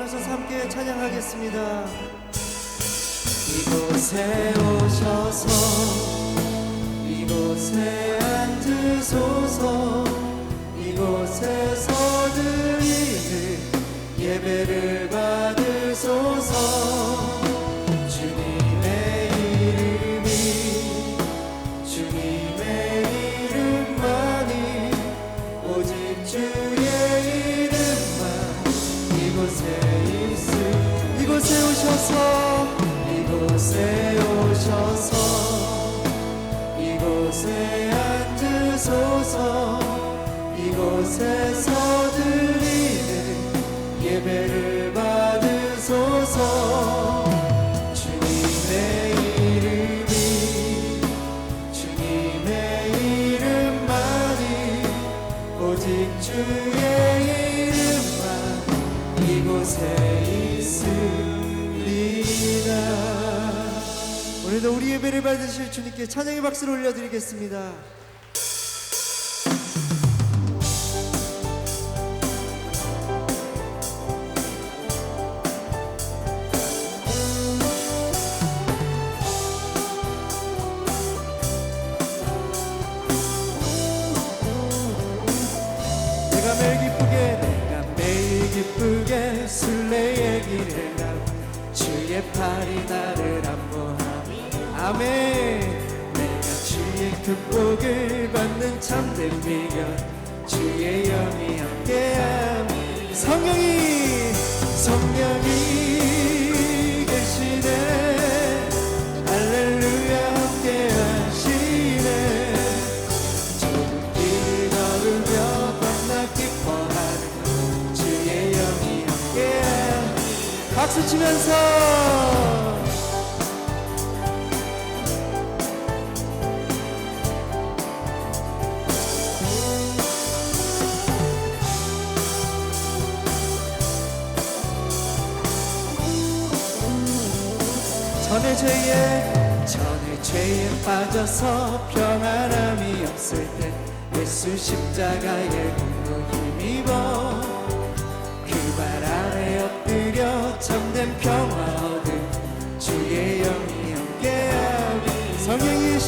일어나셔서 함께 찬양하겠습니다. 이곳에 오셔서 이곳에 앉으소서. 이곳에서 드리는 예배를 받으소서. 주님의 이름이 주님의 이름만이 오직 주의 이름만 이곳에 있음. 이곳에 오셔서 이곳에 오셔서 이곳에 앉으소서. 이곳에서 드리는 예배를 받으소서. 주님의 이름이 주님의 이름만이 오직 주의 이름만 이곳에 있으리라. 오늘도 우리 예배를 받으실 주님께 찬양의 박수를 올려드리겠습니다. 내가 매일 기쁘게 순례의 길을 가 주의 팔이 나를 안보하니 아멘. 내가 주의 큰 복을 받는 참된 비결 주의 영이 함께하니 성령이 계시네. 할렐루야 함께하시네. 좁은 길 걸으며 기뻐하는 주의 영이 함께하니 박수 치면서 전에 죄에 빠져서 평안함이 없을 때 예수 십자가의 공로 힘입어 그 발 아래 엎드려 참된 평화 얻은 주의 영이 함께하니 성령이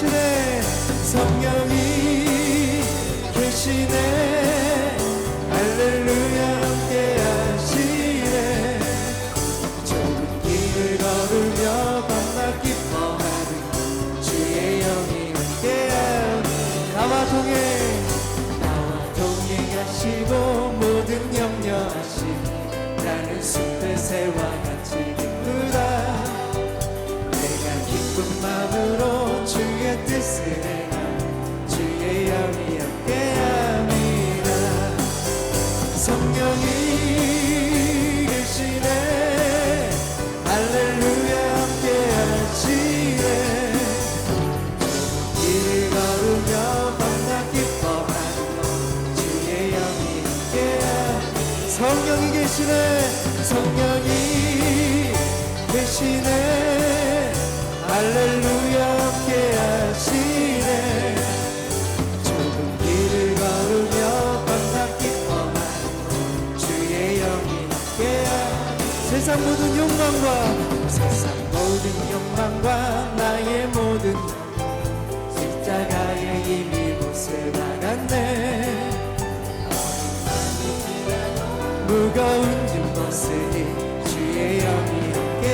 계시네. 할렐루야 함께하시네. 좁은 길을 걸으며 밤낮 기뻐하는 주의 영이 함께하니 나와 동행하시고 모든 염려하시니 나는 숲의 새와 같이 기쁘다. 내가 기쁜 마음으로 주의 뜻을 행하 주의 영이 함께합니다. 성령이 계시네. 할렐루야 함께하시네. 길을 걸으며 밤낮 기뻐하는 주의 영이 함께하니 성령이 계시네. 할렐루야 함께하시네. 좁은 길을 걸으며 밤낮 기뻐하는 주의 영이 함께하니 세상 모든 욕망과 나의 모든 십자가에 이미 못을 나갔네. 무거운 짐 벗으니 주의 영이 함께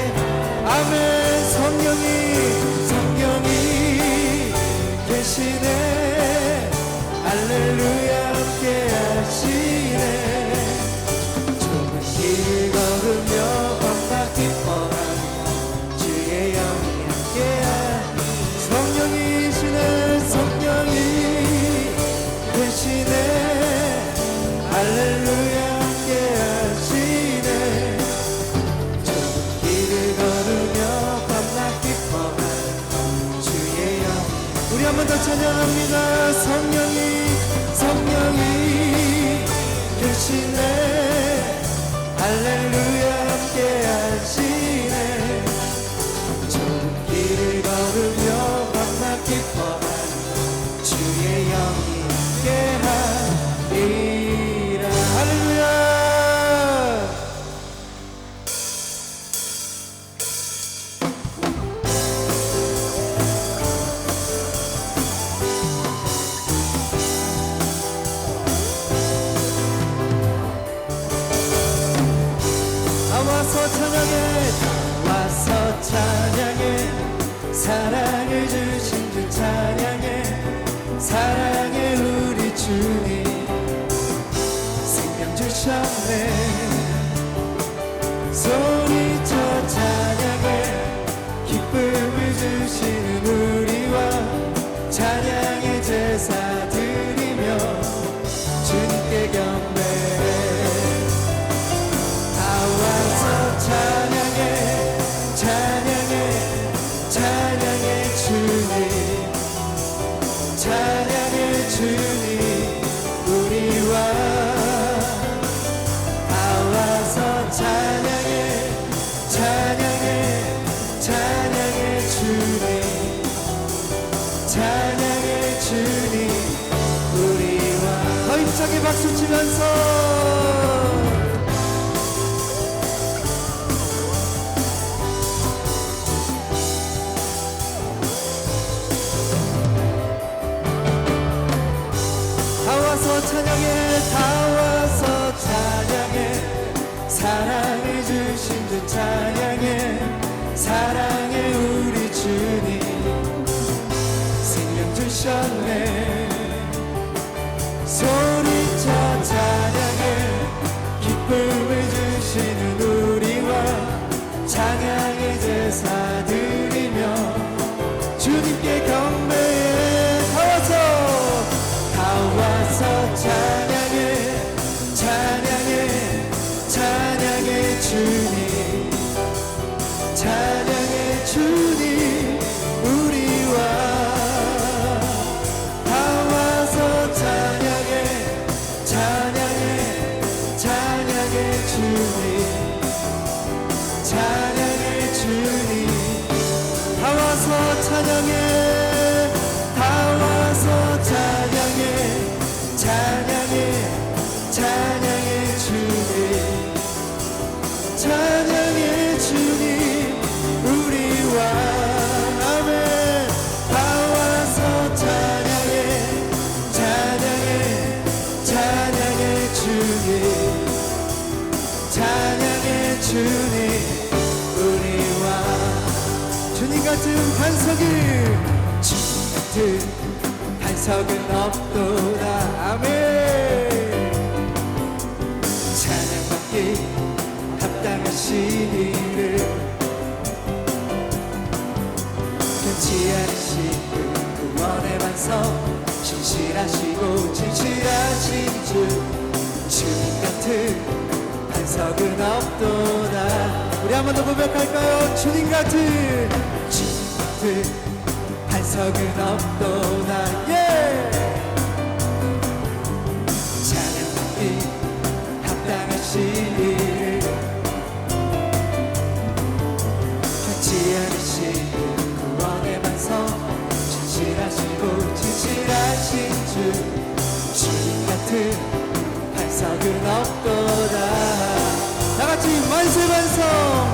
아멘. 성령이 계시네. 할렐루야 함께하시네. 좁은 길을 걸으며 밤낮 기뻐하는 주의 영이 함께하니 성령이 계시네. 할렐루야 함께하시네. 좁은 길을 걸으며 밤낮 기뻐하는 주의 영. 우리 한 번 더 찬양합니다. 성령이 계시네. 할렐루야 함께하시네. 좁은 길을 걸으며 밤낮 기뻐하는 주의 영이 함께하리라. 할렐루야. 와서 찬양해 와서 찬양해 사랑을 주신 주 찬양해 사랑해 우리 주님 생명 주셨네 소리쳐 찬양해 기쁨을 주시는 우리와 찬양의 제사 드리며 주님께 경배해 다 와서 찬양해 찬양해 찬양해 주님 찬양해 주님 우리와 다 와서 찬양해 찬양해 찬양해 주님 찬양해 주님 우리와 더 힘차게 박수 치면서 찬양해 다 와서 찬양해 사랑을 주신 주 찬양해 사랑해 우리 주님 생명 주셨네 소리쳐 찬양해 기쁨을 주시는 우리와 찬양의 제사 드리며 주님께 경배해 다 와서 찬양해 찬양해 찬양해 주님 찬양해 주님 우리와 다 와서 찬양해 찬양해 찬양해 주님 찬양해 주님 다 와서 찬양해 다 와서 찬양해 찬양해 찬양해 주님 찬양해 주님 우리와 아멘 다 와서 찬양해 찬양해 찬양해 주님 찬양해 주님 우리와 주님 같은 반석이 주님 같은 반석은 없도다 아멘 찬양받기 합당하신 이를 변치 않으시고 구원의 반석 신실하시고 진실하신 주 주님 같은 반석은 없도다 우리 한 번 더 고백할까요 주님 같은 반석은 없도다 찬양받기 합당하신 이를 변치 않으시고 구원의 반석 진실하시고 진실하신 주 주님 같은 반석은 없도다 다같이 만세 반석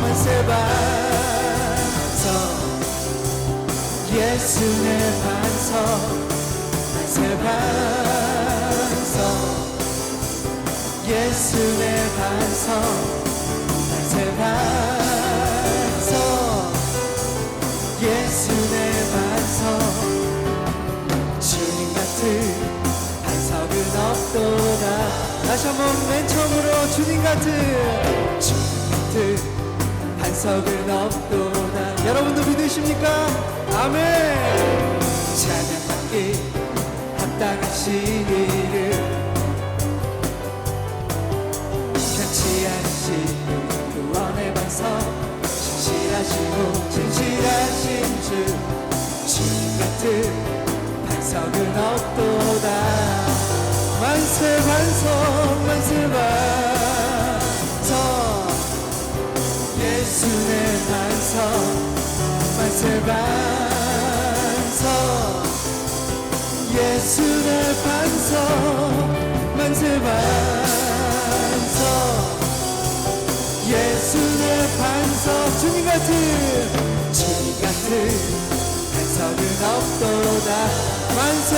만세 반석 예수 내 반석 만세 반석 예수 내 반석 만세 반석 예수 내 반석 주님 같은 반석은 없도다 다시 한번 맨 처음으로 주님 같은 반석은 없도다 여러분도 믿으십니까? 아멘 찬양받기 합당하신 이를 변치 않으시고 구원의 반석 진실하시고 진실하신 주 주님 같은 반석은 없도다 만세 반석 만세 반석 예수 내 반석 만세 반석 예수 내 반석 만세 반석 예수 내 반석 주님 같은 반석은 없도다 만세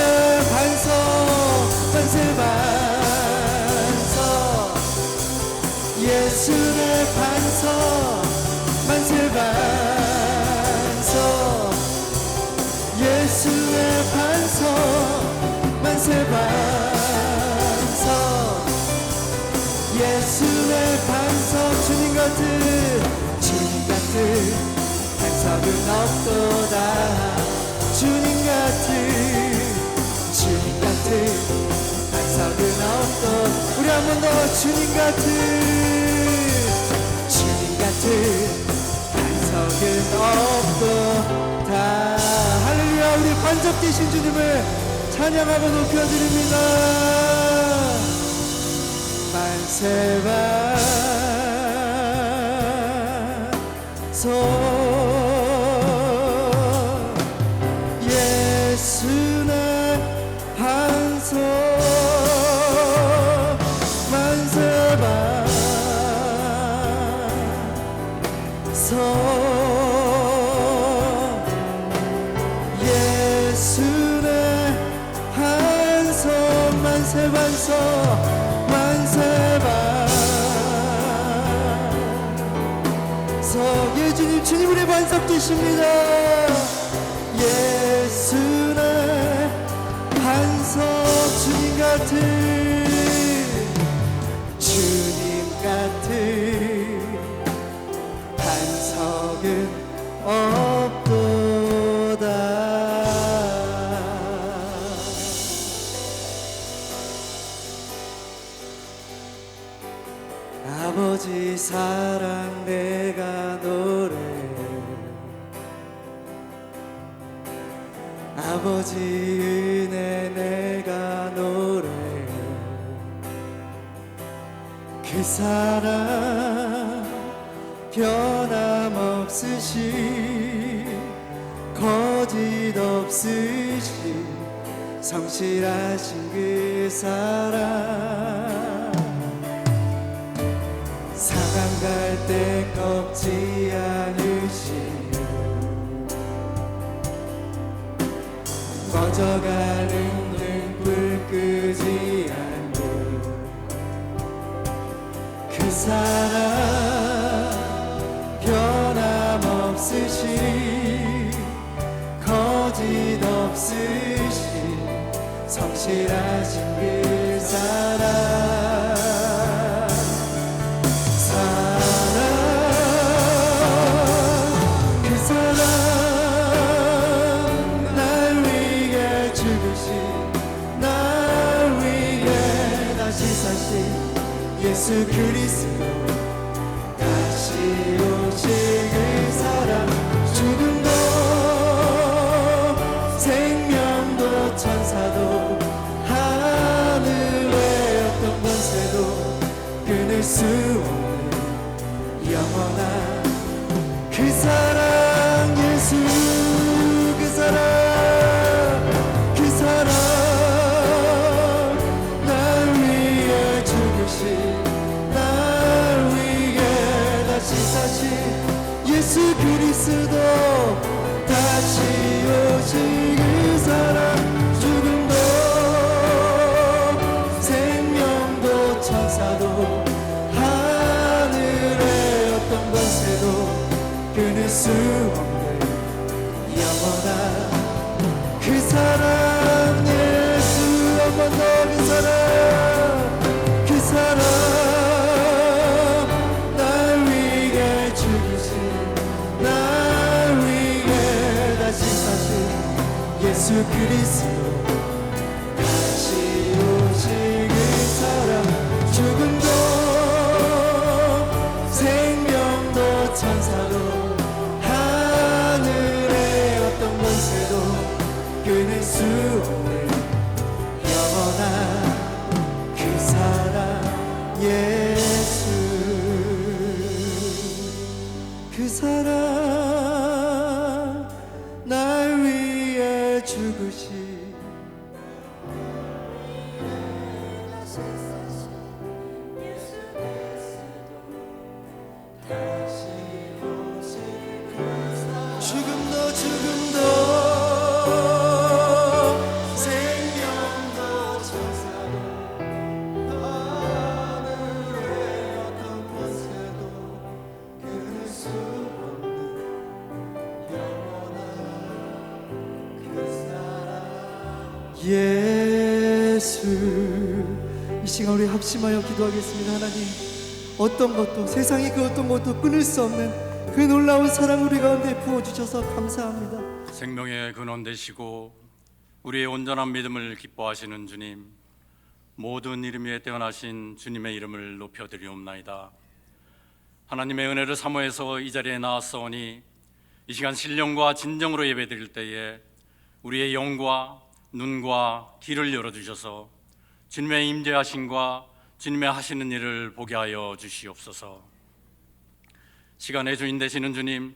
반석 만세 반석 예수 예수의 반석 만세 반석 예수의 반석 만세 반석 예수의 반석 주님 같은 반석은 없도다 주님 같은 반석은 없도 우리 한 번 더 주님 같은 반석은 없도다 할렐루야 우리 반석 되신 주님을 찬양하고 높여드립니다 만세 반석 예수의 반석 만세 반석 예수의 반석 만세 반석 만세 반석 예수님 주님 우리 반석 되십니다 예수의 반석 주님 같은 반석은 없도다 아버지 사랑 내가 노래 아버지 은혜 내가 노래 그 사랑 변함없으시 거짓 없으시 성실하신 그 사랑 상한 갈대 꺾지 않으시 꺼져가는 등불 끄지 않는 그 사랑 변함없으시 거짓 없으시 성실하신 그 사랑 그 사랑 날 위해 죽으신 날 위해 다시 사신 예수 그리스도 다시 오실 그 사랑 죽음도 생명도 천사도 하늘의 어떤 권세도 끊을 수 없는 영원한 그 사랑 예수 그 사랑 날 위해 죽으신 날 위해 다시 사신 예수 그리스도 다시 오신 그 사랑 죽음도 생명도 천사도 하늘의 어떤 권세도 끊을 수 없는 영원한 그 사랑 예수 한 번 더 그 사랑 날 위해 죽으신 날 위해 다시 사신 예수 그리스도 다시 오신 그 사랑 죽음도 생명도 천사도 하늘의 어떤 권세도 끊을 수 없는 영원한 그 사랑 예수 그 사랑 날 위해 죽으신 죽음도 생명도 천사도 하늘의 어떤 곳에 예수. 이 시간 우리 합심하여 기도하겠습니다. 하나님, 어떤 것도, 세상의 그 어떤 것도 끊을 수 없는 그 놀라운 사랑 우리 가운데 부어주셔서 감사합니다. 생명의 근원 되시고 우리의 온전한 믿음을 기뻐하시는 주님, 모든 이름 위에 뛰어나신 주님의 이름을 높여드리옵나이다. 하나님의 은혜를 사모해서 이 자리에 나왔사오니 이 시간 신령과 진정으로 예배드릴 때에 우리의 영과 눈과 귀를 열어주셔서 주님의 임재하심과 주님의 하시는 일을 보게 하여 주시옵소서. 시간의 주인 되시는 주님,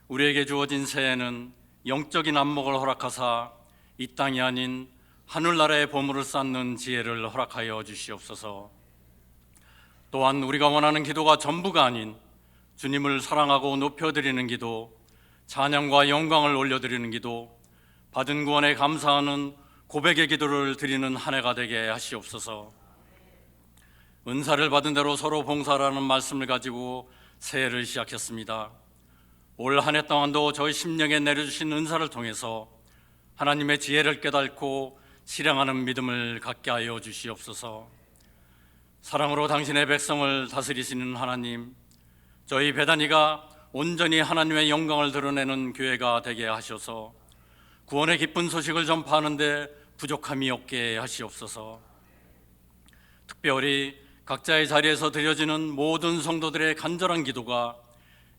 우리에게 주어진 새해는 영적인 안목을 허락하사 이 땅이 아닌 하늘나라의 보물을 쌓는 지혜를 허락하여 주시옵소서. 또한 우리가 원하는 기도가 전부가 아닌 주님을 사랑하고 높여드리는 기도, 찬양과 영광을 올려드리는 기도, 받은 구원에 감사하는 고백의 기도를 드리는 한 해가 되게 하시옵소서. 은사를 받은 대로 서로 봉사라는 말씀을 가지고 새해를 시작했습니다. 올 한 해 동안도 저희 심령에 내려주신 은사를 통해서 하나님의 지혜를 깨닫고 실행하는 믿음을 갖게 하여 주시옵소서. 사랑으로 당신의 백성을 다스리시는 하나님, 저희 베다니가 온전히 하나님의 영광을 드러내는 교회가 되게 하셔서 구원의 기쁜 소식을 전파하는 데 부족함이 없게 하시옵소서. 특별히 각자의 자리에서 드려지는 모든 성도들의 간절한 기도가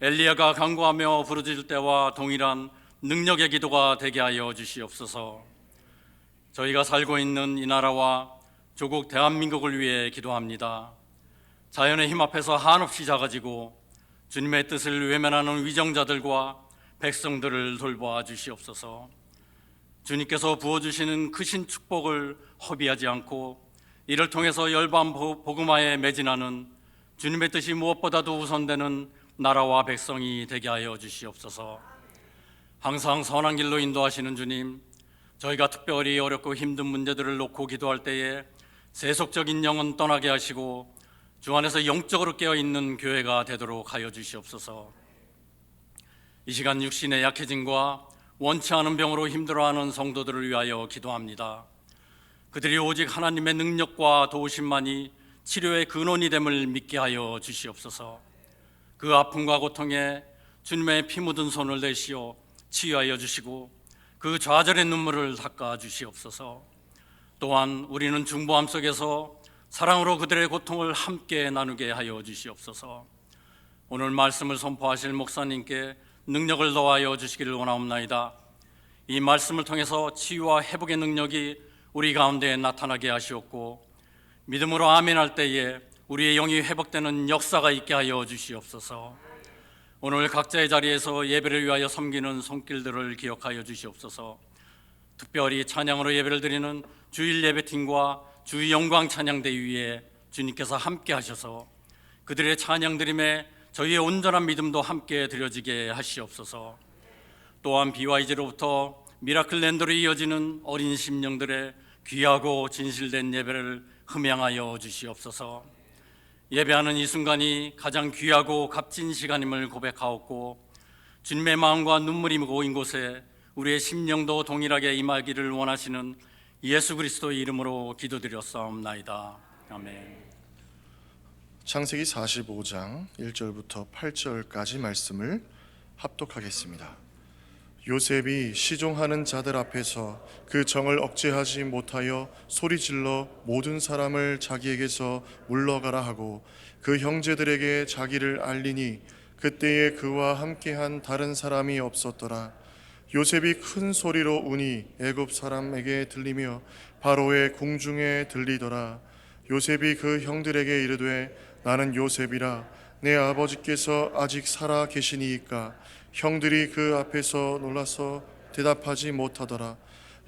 엘리야가 간구하며 부르짖을 때와 동일한 능력의 기도가 되게 하여 주시옵소서. 저희가 살고 있는 이 나라와 조국 대한민국을 위해 기도합니다. 자연의 힘 앞에서 한없이 작아지고 주님의 뜻을 외면하는 위정자들과 백성들을 돌보아 주시옵소서. 주님께서 부어주시는 크신 축복을 허비하지 않고 이를 통해서 열방 복음화에 매진하는 주님의 뜻이 무엇보다도 우선되는 나라와 백성이 되게 하여 주시옵소서. 항상 선한 길로 인도하시는 주님, 저희가 특별히 어렵고 힘든 문제들을 놓고 기도할 때에 세속적인 영은 떠나게 하시고 주 안에서 영적으로 깨어있는 교회가 되도록 하여 주시옵소서. 이 시간 육신의 약해짐과 원치 않은 병으로 힘들어하는 성도들을 위하여 기도합니다. 그들이 오직 하나님의 능력과 도우심만이 치료의 근원이 됨을 믿게 하여 주시옵소서. 그 아픔과 고통에 주님의 피 묻은 손을 대시어 치유하여 주시고 그 좌절의 눈물을 닦아 주시옵소서. 또한 우리는 중보함 속에서 사랑으로 그들의 고통을 함께 나누게 하여 주시옵소서. 오늘 말씀을 선포하실 목사님께 능력을 더하여 주시기를 원하옵나이다. 이 말씀을 통해서 치유와 회복의 능력이 우리 가운데 나타나게 하시옵고 믿음으로 아멘할 때에 우리의 영이 회복되는 역사가 있게 하여 주시옵소서. 오늘 각자의 자리에서 예배를 위하여 섬기는 손길들을 기억하여 주시옵소서. 특별히 찬양으로 예배를 드리는 주일 예배팀과 주 영광 찬양대 위에 주님께서 함께 하셔서 그들의 찬양 드림에 저희의 온전한 믿음도 함께 드려지게 하시옵소서. 또한 BYG로부터 미라클랜드로 이어지는 어린 심령들의 귀하고 진실된 예배를 흠양하여 주시옵소서. 예배하는 이 순간이 가장 귀하고 값진 시간임을 고백하옵고 주님의 마음과 눈물이 고인 곳에 우리의 심령도 동일하게 임하기를 원하시는 예수 그리스도의 이름으로 기도드렸사옵나이다. 아멘. 창세기 45장 1절부터 8절까지 말씀을 합독하겠습니다. 요셉이 시종하는 자들 앞에서 그 정을 억제하지 못하여 소리질러 모든 사람을 자기에게서 물러가라 하고 그 형제들에게 자기를 알리니 그때에 그와 함께한 다른 사람이 없었더라. 요셉이 큰 소리로 우니 애굽 사람에게 들리며 바로의 궁중에 들리더라. 요셉이 그 형들에게 이르되 나는 요셉이라. 내 아버지께서 아직 살아 계시니이까. 형들이 그 앞에서 놀라서 대답하지 못하더라.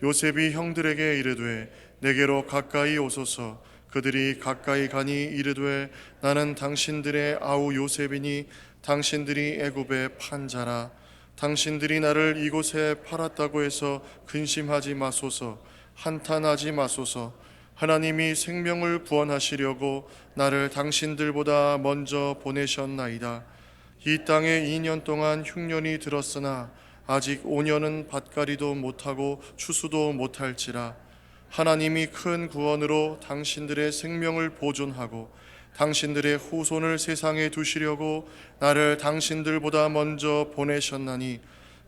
요셉이 형들에게 이르되 내게로 가까이 오소서. 그들이 가까이 가니 이르되 나는 당신들의 아우 요셉이니 당신들이 애굽의 판자라. 당신들이 나를 이곳에 팔았다고 해서 근심하지 마소서. 한탄하지 마소서. 하나님이 생명을 구원하시려고 나를 당신들보다 먼저 보내셨나이다. 이 땅에 2년 동안 흉년이 들었으나 아직 5년은 밭갈이도 못하고 추수도 못할지라. 하나님이 큰 구원으로 당신들의 생명을 보존하고 당신들의 후손을 세상에 두시려고 나를 당신들보다 먼저 보내셨나니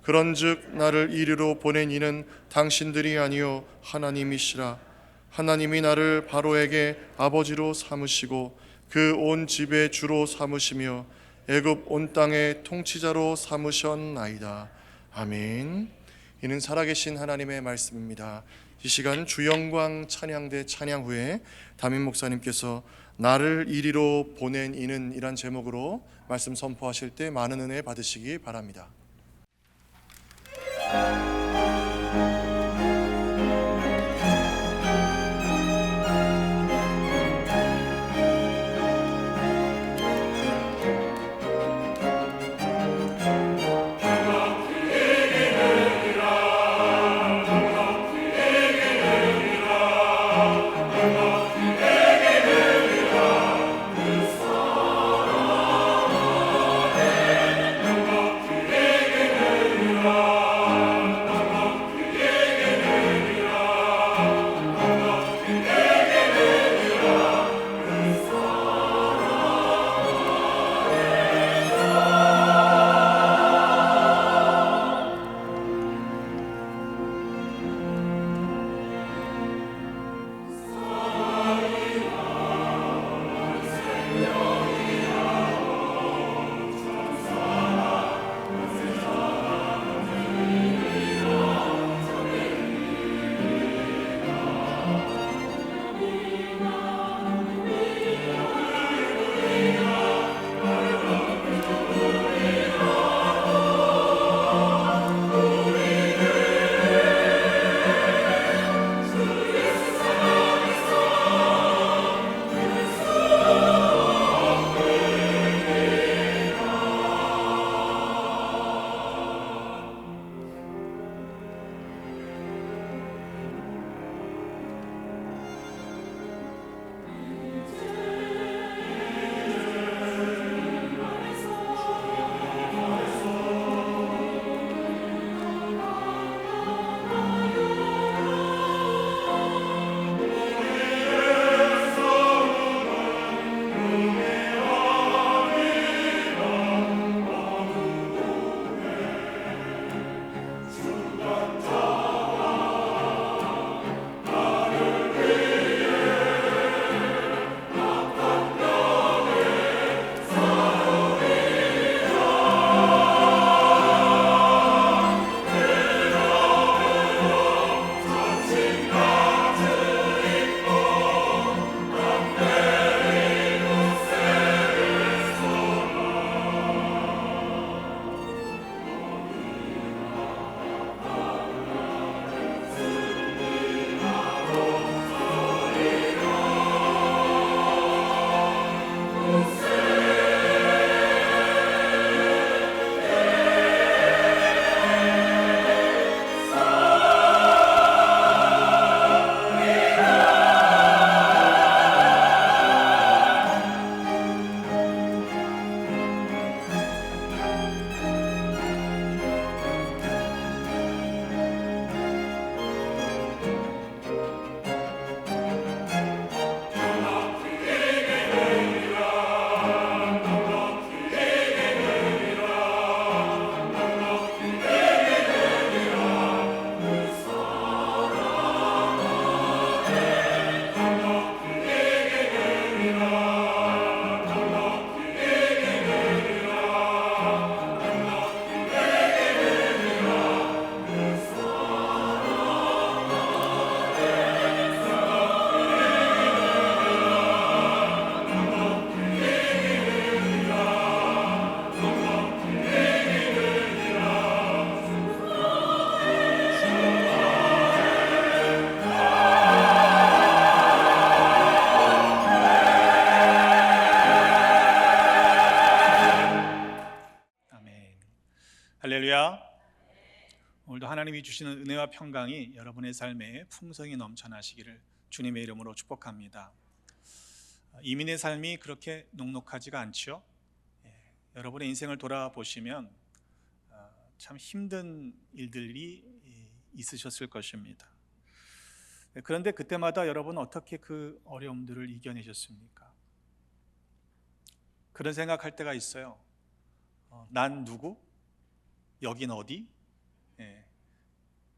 그런즉 나를 이리로 보낸 이는 당신들이 아니요 하나님이시라. 하나님이 나를 바로에게 아버지로 삼으시고 그 온 집의 주로 삼으시며 애굽 온 땅의 통치자로 삼으셨나이다. 아멘. 이는 살아계신 하나님의 말씀입니다. 이 시간 주영광 찬양대 찬양 후에 담임 목사님께서 나를 이리로 보낸 이는 이란 제목으로 말씀 선포하실 때 많은 은혜 받으시기 바랍니다. 할렐루야. 오늘도 하나님이 주시는 은혜와 평강이 여러분의 삶에 풍성히 넘쳐나시기를 주님의 이름으로 축복합니다. 이민의 삶이 그렇게 녹록하지가 않죠. 여러분의 인생을 돌아보시면 참 힘든 일들이 있으셨을 것입니다. 그런데 그때마다 여러분 어떻게 그 어려움들을 이겨내셨습니까? 그런 생각할 때가 있어요. 난 누구? 여긴 어디? 예.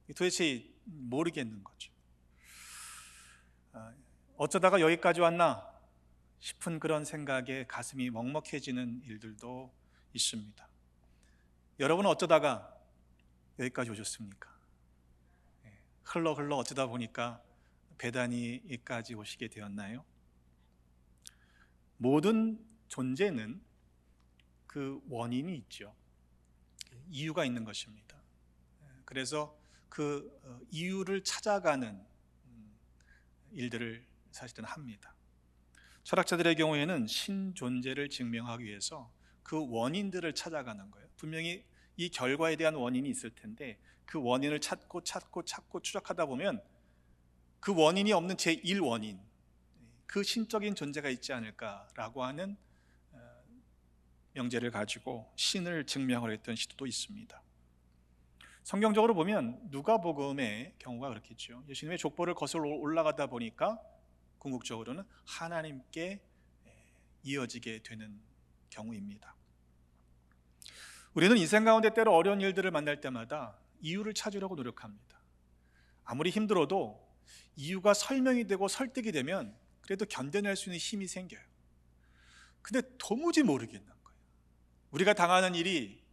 도대체 모르겠는 거죠. 어쩌다가 여기까지 왔나 싶은 그런 생각에 가슴이 먹먹해지는 일들도 있습니다. 여러분은 어쩌다가 여기까지 오셨습니까? 흘러 어쩌다 보니까 베다니까지 오시게 되었나요? 모든 존재는 그 원인이 있죠. 이유가 있는 것입니다. 그래서 그 이유를 찾아가는 일들을 사실은 합니다. 철학자들의 경우에는 신존재를 증명하기 위해서 그 원인들을 찾아가는 거예요. 분명히 이 결과에 대한 원인이 있을 텐데 그 원인을 찾고 추적하다 보면 그 원인이 없는 제1원인, 그 신적인 존재가 있지 않을까라고 하는 명제를 가지고 신을 증명을 했던 시도도 있습니다. 성경적으로 보면 누가복음의 경우가 그렇겠죠. 예수님의 족보를 거슬러 올라가다 보니까 궁극적으로는 하나님께 이어지게 되는 경우입니다. 우리는 인생 가운데 때로 어려운 일들을 만날 때마다 이유를 찾으려고 노력합니다. 아무리 힘들어도 이유가 설명이 되고 설득이 되면 그래도 견뎌낼 수 있는 힘이 생겨요. 근데 도무지 모르겠는 거예요. 우리가 당하는 일이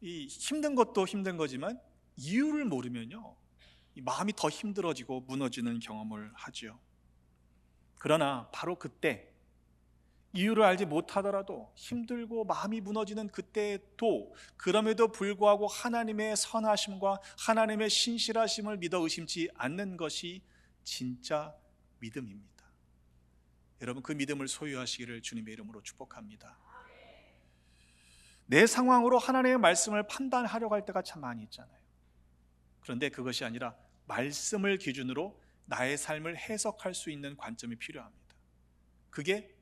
이 힘든 것도 힘든 거지만 이유를 모르면요, 이 마음이 더 힘들어지고 무너지는 경험을 하죠. 그러나 바로 그때 이유를 알지 못하더라도 힘들고 마음이 무너지는 그때도 그럼에도 불구하고 하나님의 선하심과 하나님의 신실하심을 믿어 의심치 않는 것이 진짜 믿음입니다. 여러분, 그 믿음을 소유하시기를 주님의 이름으로 축복합니다. 내 상황으로 하나님의 말씀을 판단하려고 할 때가 참 많이 있잖아요. 그런데 그것이 아니라 말씀을 기준으로 나의 삶을 해석할 수 있는 관점이 필요합니다. 그게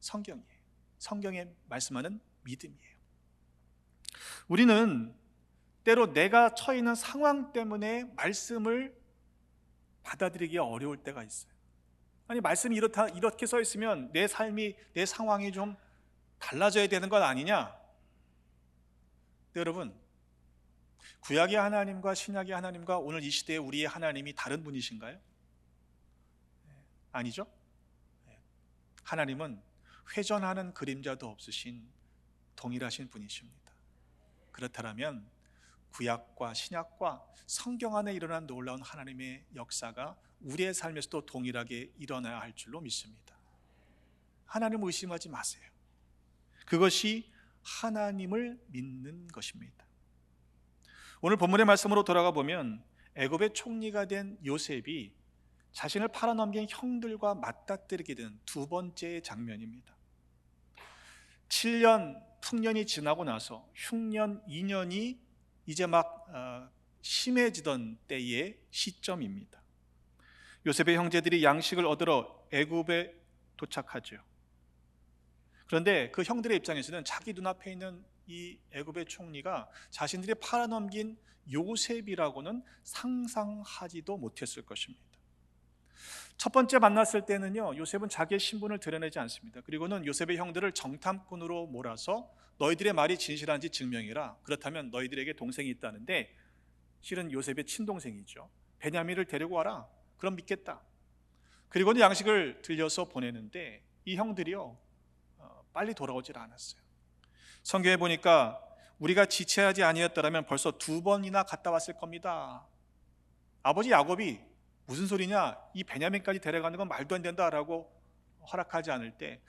성경이에요. 성경에 말씀하는 믿음이에요. 우리는 때로 내가 처해 있는 상황 때문에 말씀을 받아들이기 어려울 때가 있어요. 아니, 말씀이 이렇게 써 있으면 내 삶이, 내 상황이 좀 달라져야 되는 것 아니냐? 네, 여러분, 구약의 하나님과 신약의 하나님과 오늘 이 시대의 우리의 하나님이 다른 분이신가요? 아니죠? 하나님은 회전하는 그림자도 없으신 동일하신 분이십니다. 그렇다면 구약과 신약과 성경 안에 일어난 놀라운 하나님의 역사가 우리의 삶에서도 동일하게 일어나야 할 줄로 믿습니다. 하나님을 의심하지 마세요. 그것이 하나님을 믿는 것입니다. 오늘 본문의 말씀으로 돌아가 보면 애굽의 총리가 된 요셉이 자신을 팔아넘긴 형들과 맞닥뜨리게 된 두 번째 장면입니다. 7년 풍년이 지나고 나서 흉년 2년이 이제 막 심해지던 때의 시점입니다. 요셉의 형제들이 양식을 얻으러 애굽에 도착하죠. 그런데 그 형들의 입장에서는 자기 눈앞에 있는 이 애굽의 총리가 자신들이 팔아넘긴 요셉이라고는 상상하지도 못했을 것입니다. 첫 번째 만났을 때는요, 요셉은 자기의 신분을 드러내지 않습니다. 그리고는 요셉의 형들을 정탐꾼으로 몰아서 너희들의 말이 진실한지 증명해라. 그렇다면 너희들에게 동생이 있다는데 실은 요셉의 친동생이죠. 베냐민을 데리고 와라. 그럼 믿겠다. 그리고는 양식을 들려서 보내는데 이 형들이요, 빨리 돌아오질 않았어요. 성경에 보니까 우리가 지체하지 아니었더라면 벌써 2번이나 갔다 왔을 겁니다. 아버지 야곱이 무슨 소리냐, 이 베냐민까지 데려가는 건 말도 안 된다라고 허락하지 않을 때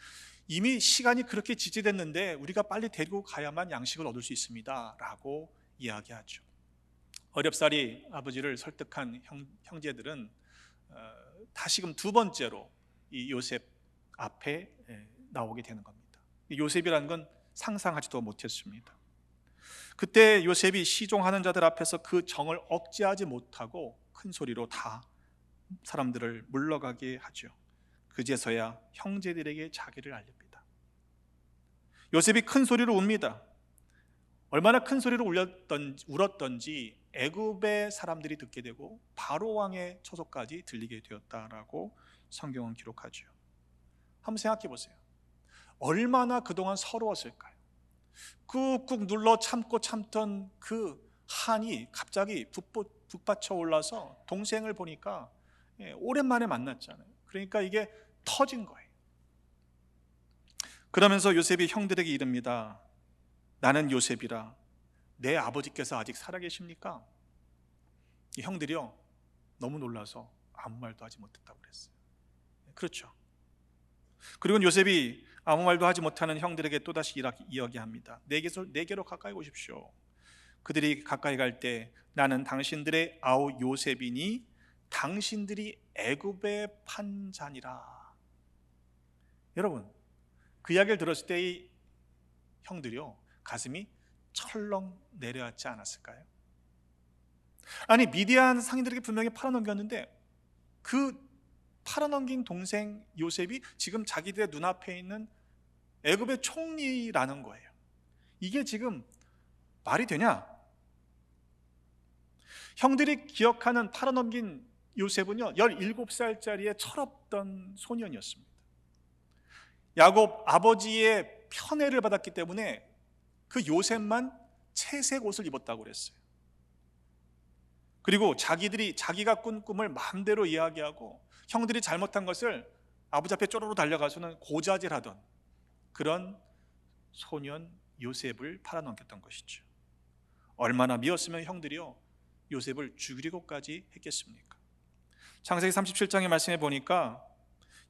이미 시간이 그렇게 지체됐는데 우리가 빨리 데리고 가야만 양식을 얻을 수 있습니다 라고 이야기하죠. 어렵사리 아버지를 설득한 형제들은 다시금 두 번째로 이 요셉 앞에 나오게 되는 겁니다. 요셉이라는 건 상상하지도 못했습니다. 그때 요셉이 시종하는 자들 앞에서 그 정을 억제하지 못하고 큰 소리로 다 사람들을 물러가게 하죠. 그제서야 형제들에게 자기를 알립니다. 요셉이 큰 소리로 웁니다. 얼마나 큰 소리로 울었던지 애굽의 사람들이 듣게 되고 바로 왕의 처소까지 들리게 되었다라고 성경은 기록하죠. 한번 생각해 보세요. 얼마나 그동안 서러웠을까요? 꾹꾹 눌러 참던 그 한이 갑자기 북받쳐 올라서 동생을 보니까 오랜만에 만났잖아요. 그러니까 이게 터진 거예요. 그러면서 요셉이 형들에게 이릅니다. 나는 요셉이라. 내 아버지께서 아직 살아계십니까? 이 형들이요, 너무 놀라서 아무 말도 하지 못했다고 그랬어요. 그렇죠. 그리고 요셉이 아무 말도 하지 못하는 형들에게 또다시 이야기합니다. 내게로 가까이 오십시오. 그들이 가까이 갈 때 나는 당신들의 아우 요셉이니 당신들이 애굽의 판자니라. 여러분, 그 이야기를 들었을 때 이 형들이요, 가슴이 철렁 내려앉지 않았을까요? 아니, 미디안 상인들에게 분명히 팔아넘겼는데 그 팔아넘긴 동생 요셉이 지금 자기들의 눈앞에 있는 애굽의 총리라는 거예요. 이게 지금 말이 되냐? 형들이 기억하는 팔아넘긴 요셉은요, 17살짜리의 철없던 소년이었습니다. 야곱 아버지의 편애를 받았기 때문에 그 요셉만 채색 옷을 입었다고 그랬어요. 그리고 자기가 꾼 꿈을 마음대로 이야기하고 형들이 잘못한 것을 아버지 앞에 쪼르르 달려가서는 고자질하던 그런 소년 요셉을 팔아넘겼던 것이죠. 얼마나 미웠으면 형들이요, 요셉을 죽이려고까지 했겠습니까? 창세기 37장의 말씀에 보니까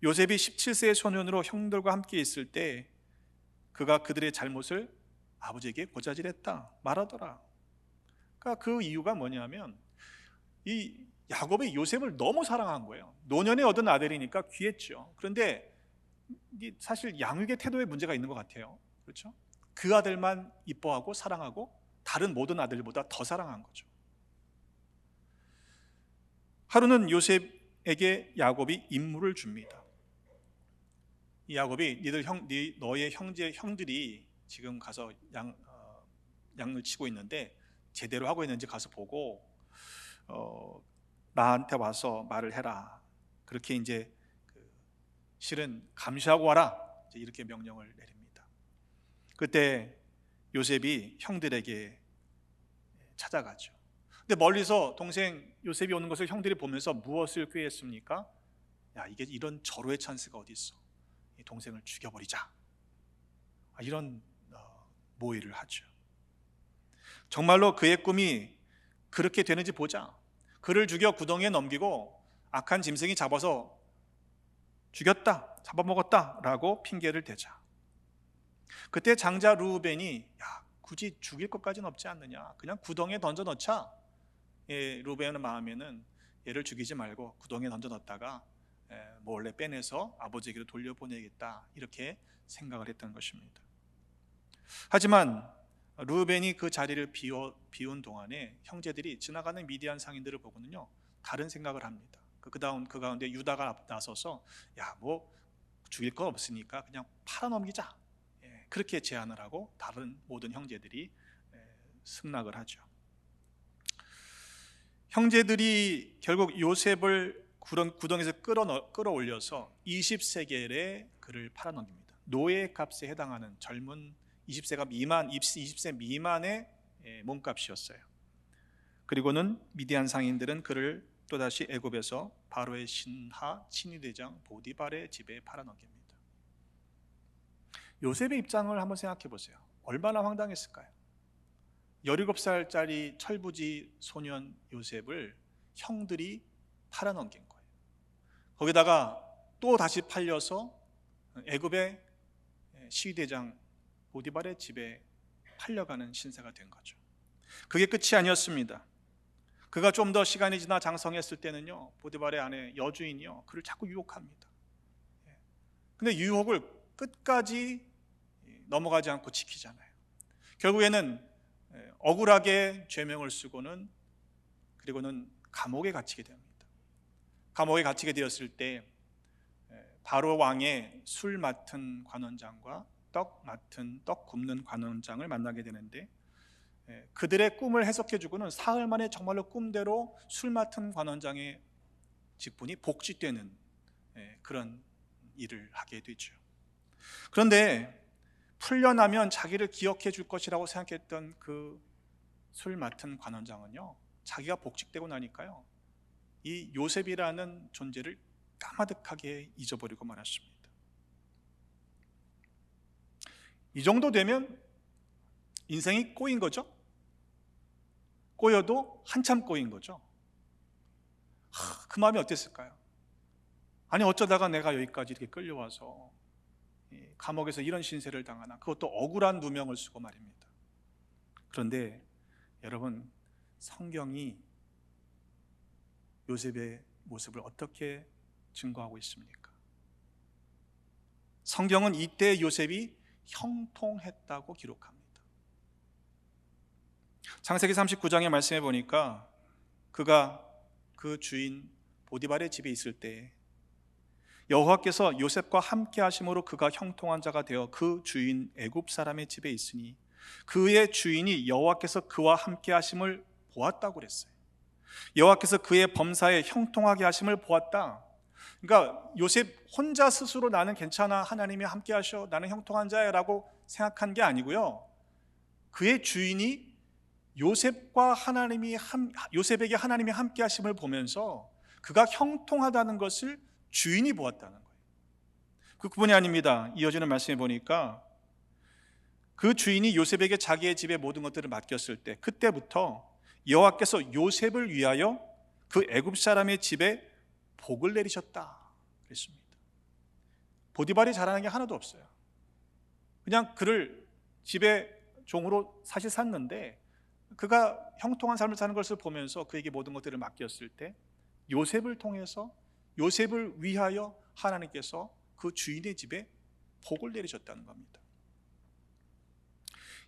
요셉이 17세의 소년으로 형들과 함께 있을 때 그가 그들의 잘못을 아버지에게 고자질했다 말하더라. 그러니까 그 이유가 뭐냐면 이 야곱이 요셉을 너무 사랑한 거예요. 노년에 얻은 아들이니까 귀했죠. 그런데 사실 양육의 태도에 문제가 있는 것 같아요. 그렇죠? 그 아들만 이뻐하고 사랑하고 다른 모든 아들보다 더 사랑한 거죠. 하루는 요셉에게 야곱이 임무를 줍니다. 이 야곱이 너의 형들이 지금 가서 양을 치고 있는데 제대로 하고 있는지 가서 보고 나한테 와서 말을 해라. 그렇게 이제 실은 감시하고 와라. 이제 이렇게 명령을 내립니다. 그때 요셉이 형들에게 찾아가죠. 근데 멀리서 동생 요셉이 오는 것을 형들이 보면서 무엇을 꾀했습니까? 야, 이게 이런 절호의 찬스가 어디 있어? 이 동생을 죽여버리자. 이런 모의를 하죠. 정말로 그의 꿈이 그렇게 되는지 보자. 그를 죽여 구덩이에 넘기고 악한 짐승이 잡아서 죽였다, 잡아먹었다라고 핑계를 대자. 그때 장자 루벤이 야, 굳이 죽일 것까지는 없지 않느냐, 그냥 구덩이에 던져 넣자. 루벤의 마음에는 얘를 죽이지 말고 구덩이에 던져 넣었다가 몰래 빼내서 아버지에게로 돌려보내겠다, 이렇게 생각을 했던 것입니다. 하지만 루벤이 그 자리를 비운 동안에 형제들이 지나가는 미디안 상인들을 보고는요, 다른 생각을 합니다. 그 가운데 유다가 나서서 야, 뭐 죽일 건 없으니까 그냥 팔아넘기자, 그렇게 제안을 하고 다른 모든 형제들이 승낙을 하죠. 형제들이 결국 요셉을 구덩이에서 끌어올려서 20세겔에 그를 팔아넘깁니다. 노예 값에 해당하는 젊은 20세 미만의 몸값이었어요. 그리고는 미디안 상인들은 그를 또다시 애굽에서 바로의 신하 친위대장 보디발의 집에 팔아넘깁니다. 요셉의 입장을 한번 생각해 보세요. 얼마나 황당했을까요? 17살짜리 철부지 소년 요셉을 형들이 팔아넘긴 거예요. 거기다가 또 다시 팔려서 애굽의 시위대장 보디발의 집에 팔려가는 신세가 된 거죠. 그게 끝이 아니었습니다. 그가 좀 더 시간이 지나 장성했을 때는요, 보디발의 아내 여주인이요, 그를 자꾸 유혹합니다. 근데 유혹을 끝까지 넘어가지 않고 지키잖아요. 결국에는 억울하게 죄명을 쓰고는 그리고는 감옥에 갇히게 됩니다. 감옥에 갇히게 되었을 때 바로 왕의 술 맡은 관원장과 떡 굽는 관원장을 만나게 되는데 그들의 꿈을 해석해주고는 사흘 만에 정말로 꿈대로 술 맡은 관원장의 직분이 복직되는 그런 일을 하게 되죠. 그런데 풀려나면 자기를 기억해 줄 것이라고 생각했던 그 술 맡은 관원장은요, 자기가 복직되고 나니까요, 이 요셉이라는 존재를 까마득하게 잊어버리고 말았습니다. 이 정도 되면 인생이 꼬인 거죠. 꼬여도 한참 꼬인 거죠. 그 마음이 어땠을까요? 아니 어쩌다가 내가 여기까지 이렇게 끌려와서 감옥에서 이런 신세를 당하나, 그것도 억울한 누명을 쓰고 말입니다. 그런데 여러분, 성경이 요셉의 모습을 어떻게 증거하고 있습니까? 성경은 이때 요셉이 형통했다고 기록합니다. 창세기 39장의 말씀에 보니까 그가 그 주인 보디발의 집에 있을 때 여호와께서 요셉과 함께 하심으로 그가 형통한 자가 되어 그 주인 애굽 사람의 집에 있으니 그의 주인이 여호와께서 그와 함께 하심을 보았다고 그랬어요. 여호와께서 그의 범사에 형통하게 하심을 보았다. 그러니까 요셉 혼자 스스로 나는 괜찮아, 하나님이 함께 하셔, 나는 형통한 자야 라고 생각한 게 아니고요, 그의 주인이 요셉에게 하나님이 함께 하심을 보면서 그가 형통하다는 것을 주인이 보았다는 거예요. 그뿐이 아닙니다. 이어지는 말씀에 보니까 그 주인이 요셉에게 자기의 집의 모든 것들을 맡겼을 때 그때부터 여호와께서 요셉을 위하여 그 애굽 사람의 집에 복을 내리셨다 그랬습니다. 보디발이 잘하는 게 하나도 없어요. 그냥 그를 집의 종으로 사실 샀는데 그가 형통한 삶을 사는 것을 보면서 그에게 모든 것들을 맡겼을 때 요셉을 통해서, 요셉을 위하여 하나님께서 그 주인의 집에 복을 내리셨다는 겁니다.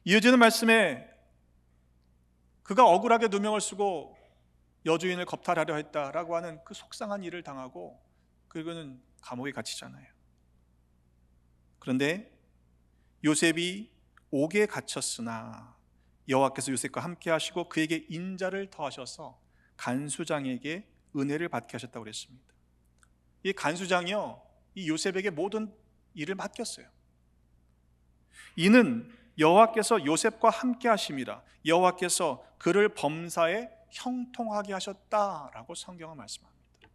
이어지는 말씀에 그가 억울하게 누명을 쓰고 여주인을 겁탈하려 했다라고 하는 그 속상한 일을 당하고 그리고는 감옥에 갇히잖아요. 그런데 요셉이 옥에 갇혔으나 여호와께서 요셉과 함께 하시고 그에게 인자를 더하셔서 간수장에게 은혜를 받게 하셨다고 그랬습니다. 이 간수장이요, 이 요셉에게 모든 일을 맡겼어요. 이는 여호와께서 요셉과 함께 하심이라, 여호와께서 그를 범사에 형통하게 하셨다라고 성경은 말씀합니다.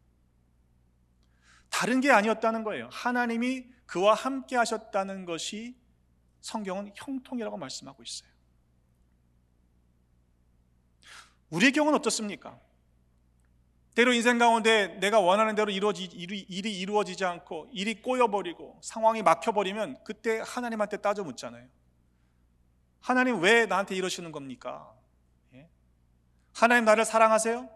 다른 게 아니었다는 거예요. 하나님이 그와 함께 하셨다는 것이 성경은 형통이라고 말씀하고 있어요. 우리의 경우는 어떻습니까? 때로 인생 가운데 내가 원하는 대로 일이 이루어지지 않고 일이 꼬여버리고 상황이 막혀버리면 그때 하나님한테 따져 묻잖아요. 하나님 왜 나한테 이러시는 겁니까? 하나님 나를 사랑하세요?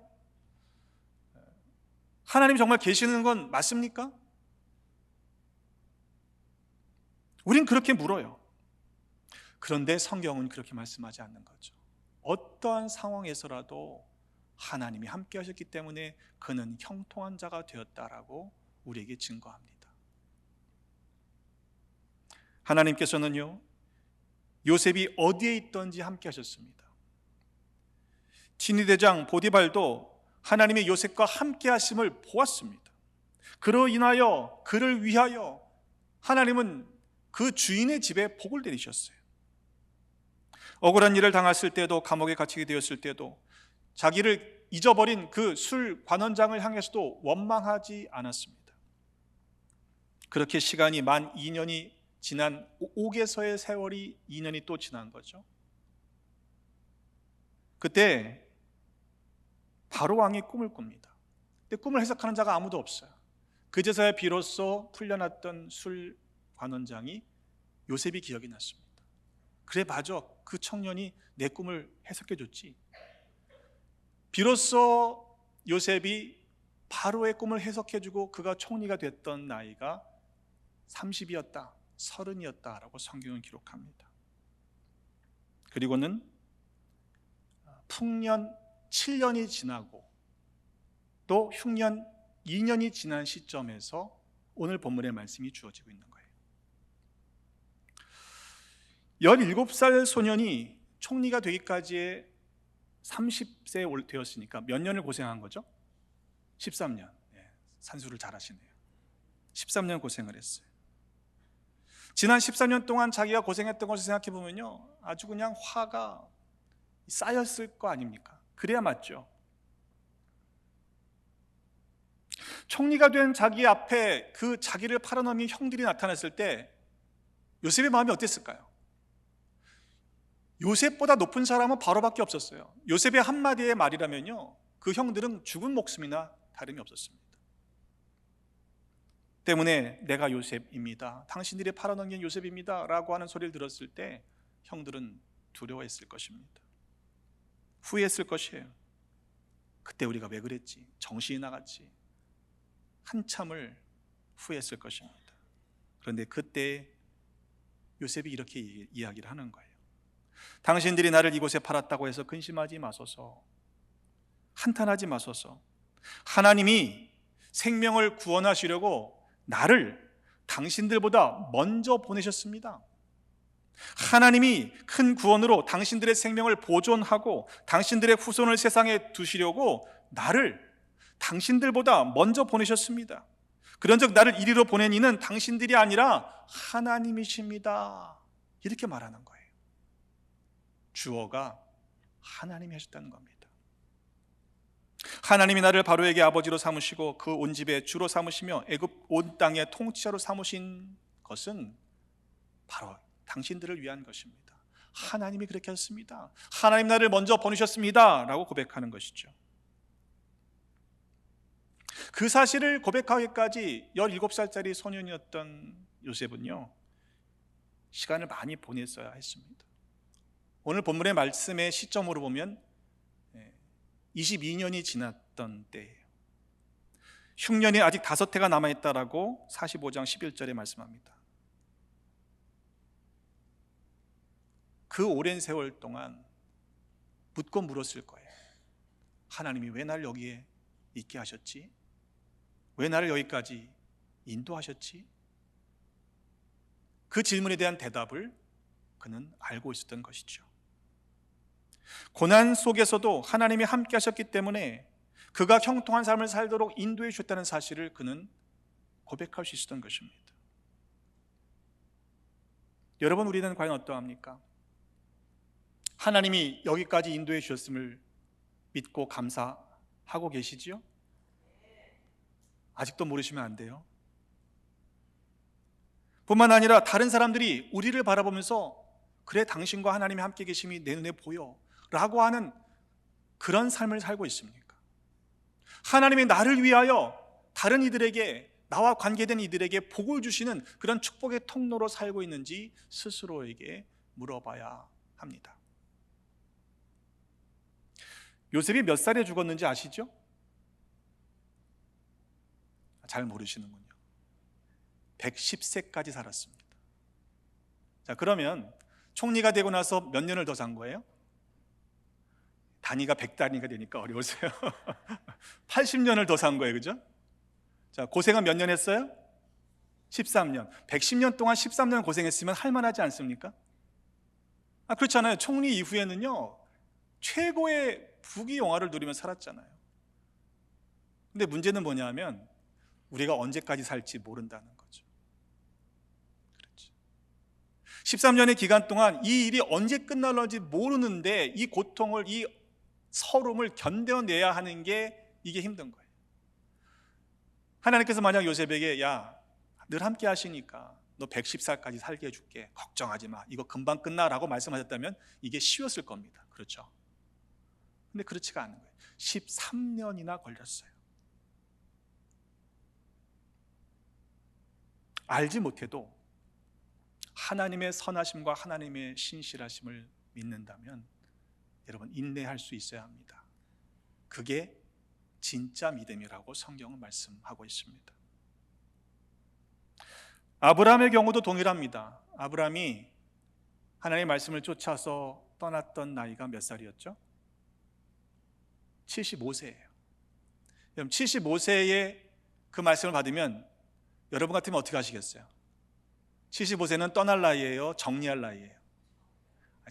하나님 정말 계시는 건 맞습니까? 우린 그렇게 물어요. 그런데 성경은 그렇게 말씀하지 않는 거죠. 어떠한 상황에서라도 하나님이 함께 하셨기 때문에 그는 형통한 자가 되었다라고 우리에게 증거합니다. 하나님께서는요, 요셉이 어디에 있든지 함께 하셨습니다. 친위대장 보디발도 하나님의 요셉과 함께 하심을 보았습니다. 그로 인하여 그를 위하여 하나님은 그 주인의 집에 복을 내리셨어요. 억울한 일을 당했을 때도, 감옥에 갇히게 되었을 때도, 자기를 잊어버린 그 술 관원장을 향해서도 원망하지 않았습니다. 그렇게 시간이 만 2년이 지난, 옥에서의 세월이 2년이 또 지난 거죠. 그때 바로 왕이 꿈을 꿉니다. 근데 꿈을 해석하는 자가 아무도 없어요. 그제서야 비로소 풀려났던 술 관원장이 요셉이 기억이 났습니다. 그래 맞아, 그 청년이 내 꿈을 해석해 줬지. 비로소 요셉이 바로의 꿈을 해석해 주고 그가 총리가 됐던 나이가 30이었다 30이었다라고 성경은 기록합니다. 그리고는 풍년 7년이 지나고 또 흉년 2년이 지난 시점에서 오늘 본문의 말씀이 주어지고 있는 거예요. 17살 소년이 총리가 되기까지의 30세 되었으니까 몇 년을 고생한 거죠? 13년. 산수를 잘 하시네요. 13년 고생을 했어요. 지난 13년 동안 자기가 고생했던 것을 생각해 보면요, 아주 그냥 화가 쌓였을 거 아닙니까? 그래야 맞죠. 총리가 된 자기 앞에 그 자기를 팔아넘긴 형들이 나타났을 때 요셉의 마음이 어땠을까요? 요셉보다 높은 사람은 바로밖에 없었어요. 요셉의 한마디의 말이라면요, 그 형들은 죽은 목숨이나 다름이 없었습니다. 때문에 내가 요셉입니다, 당신들이 팔아넘긴 요셉입니다 라고 하는 소리를 들었을 때 형들은 두려워했을 것입니다. 후회했을 것이에요. 그때 우리가 왜 그랬지? 정신이 나갔지. 한참을 후회했을 것입니다. 그런데 그때 요셉이 이렇게 이야기를 하는 거예요. 당신들이 나를 이곳에 팔았다고 해서 근심하지 마소서, 한탄하지 마소서. 하나님이 생명을 구원하시려고 나를 당신들보다 먼저 보내셨습니다. 하나님이 큰 구원으로 당신들의 생명을 보존하고 당신들의 후손을 세상에 두시려고 나를 당신들보다 먼저 보내셨습니다. 그런즉 나를 이리로 보낸 이는 당신들이 아니라 하나님이십니다. 이렇게 말하는 거예요. 주어가 하나님이 하셨다는 겁니다. 하나님이 나를 바로에게 아버지로 삼으시고 그 온 집에 주로 삼으시며 애굽 온 땅의 통치자로 삼으신 것은 바로 당신들을 위한 것입니다. 하나님이 그렇게 하셨습니다. 하나님 나를 먼저 보내셨습니다 라고 고백하는 것이죠. 그 사실을 고백하기까지 17살짜리 소년이었던 요셉은요, 시간을 많이 보냈어야 했습니다. 오늘 본문의 말씀의 시점으로 보면 22년이 지났던 때예요. 흉년이 아직 5해가 남아있다라고 45장 11절에 말씀합니다. 그 오랜 세월 동안 묻고 물었을 거예요. 하나님이 왜 나를 여기에 있게 하셨지? 왜 나를 여기까지 인도하셨지? 그 질문에 대한 대답을 그는 알고 있었던 것이죠. 고난 속에서도 하나님이 함께 하셨기 때문에 그가 형통한 삶을 살도록 인도해 주셨다는 사실을 그는 고백할 수 있었던 것입니다. 여러분, 우리는 과연 어떠합니까? 하나님이 여기까지 인도해 주셨음을 믿고 감사하고 계시지요? 아직도 모르시면 안 돼요. 뿐만 아니라 다른 사람들이 우리를 바라보면서 그래, 당신과 하나님이 함께 계심이 내 눈에 보여 라고 하는 그런 삶을 살고 있습니까? 하나님이 나를 위하여 다른 이들에게, 나와 관계된 이들에게 복을 주시는 그런 축복의 통로로 살고 있는지 스스로에게 물어봐야 합니다. 요셉이 몇 살에 죽었는지 아시죠? 잘 모르시는군요. 110세까지 살았습니다. 자, 그러면 총리가 되고 나서 몇 년을 더 산 거예요? 단위가 100단위가 되니까 어려우세요. 80년을 더 산 거예요, 그죠? 자, 고생은 몇 년 했어요? 13년. 110년 동안 13년 고생했으면 할만하지 않습니까? 그렇잖아요. 총리 이후에는요, 최고의 부귀영화를 누리며 살았잖아요. 근데 문제는 뭐냐면 우리가 언제까지 살지 모른다는 거죠. 그렇죠. 13년의 기간 동안 이 일이 언제 끝날는지 모르는데 이 고통을, 이 서름을 견뎌내야 하는 게 이게 힘든 거예요. 하나님께서 만약 요셉에게 야, 늘 함께 하시니까 너 110살까지 살게 해줄게, 걱정하지 마, 이거 금방 끝나라고 말씀하셨다면 이게 쉬웠을 겁니다. 그렇죠? 근데 그렇지가 않은 거예요. 13년이나 걸렸어요. 알지 못해도 하나님의 선하심과 하나님의 신실하심을 믿는다면 여러분, 인내할 수 있어야 합니다. 그게 진짜 믿음이라고 성경은 말씀하고 있습니다. 아브라함의 경우도 동일합니다. 아브라함이 하나님의 말씀을 쫓아서 떠났던 나이가 몇 살이었죠? 75세예요. 여러분, 75세에 그 말씀을 받으면 여러분 같으면 어떻게 하시겠어요? 75세는 떠날 나이예요? 정리할 나이예요?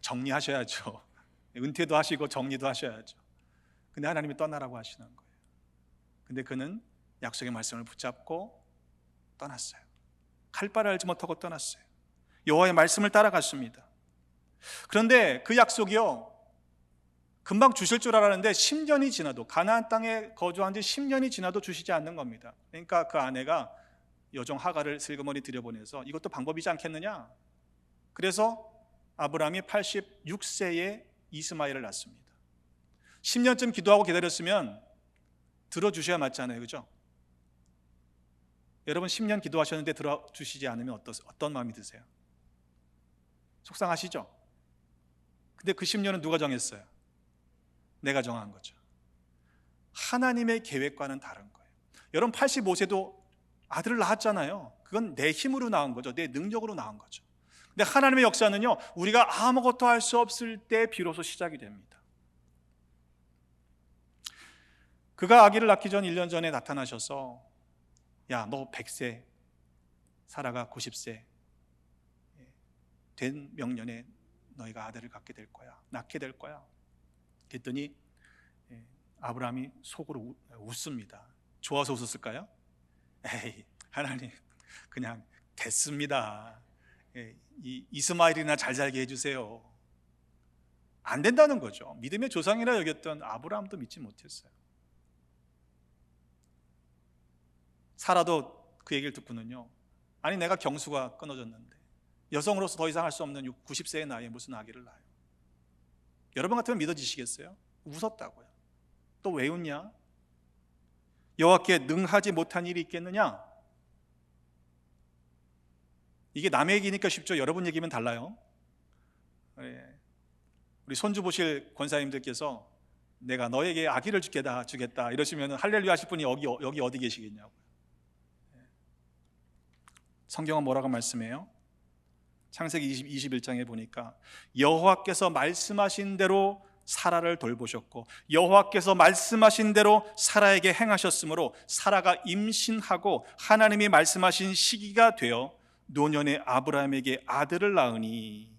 정리하셔야죠. 은퇴도 하시고 정리도 하셔야죠. 근데 하나님이 떠나라고 하시는 거예요. 근데 그는 약속의 말씀을 붙잡고 떠났어요. 갈 바를 알지 못하고 떠났어요. 여호와의 말씀을 따라갔습니다. 그런데 그 약속이요, 금방 주실 줄 알았는데 10년이 지나도, 가나안 땅에 거주한 지 10년이 지나도 주시지 않는 겁니다. 그러니까 그 아내가 여종 하갈을 슬그머니 들여보내서 이것도 방법이지 않겠느냐. 그래서 아브라함이 86세에 이스마엘을 낳습니다. 10년쯤 기도하고 기다렸으면 들어주셔야 맞잖아요, 그죠? 여러분 10년 기도하셨는데 들어주시지 않으면 어떤 마음이 드세요? 속상하시죠? 근데 그 10년은 누가 정했어요? 내가 정한 거죠. 하나님의 계획과는 다른 거예요. 여러분 85세도 아들을 낳았잖아요. 그건 내 힘으로 낳은 거죠. 내 능력으로 낳은 거죠. 근데 하나님의 역사는요, 우리가 아무것도 할 수 없을 때 비로소 시작이 됩니다. 그가 아기를 낳기 전 1년 전에 나타나셔서, 야, 너 100세, 사라가 90세 된 명년에 너희가 아들을 낳게 될 거야. 그랬더니 아브라함이 속으로 웃습니다. 좋아서 웃었을까요? 에이, 하나님 그냥 됐습니다. 이 이스마엘이나 잘 살게 해주세요. 안 된다는 거죠. 믿음의 조상이라 여겼던 아브라함도 믿지 못했어요. 사라도 그 얘기를 듣고는요, 아니 내가 경수가 끊어졌는데 여성으로서 더 이상 할 수 없는 90세의 나이에 무슨 아기를 낳아요. 여러분 같으면 믿어지시겠어요? 웃었다고요. 또 왜 웃냐? 여호와께 능하지 못한 일이 있겠느냐? 이게 남의 얘기니까 쉽죠. 여러분 얘기면 달라요. 우리 손주 보실 권사님들께서 내가 너에게 아기를 주겠다 이러시면 할렐루야 하실 분이 여기 어디 계시겠냐고요. 성경은 뭐라고 말씀해요? 창세기 21장에 보니까 여호와께서 말씀하신 대로 사라를 돌보셨고 여호와께서 말씀하신 대로 사라에게 행하셨으므로 사라가 임신하고 하나님이 말씀하신 시기가 되어 노년의 아브라함에게 아들을 낳으니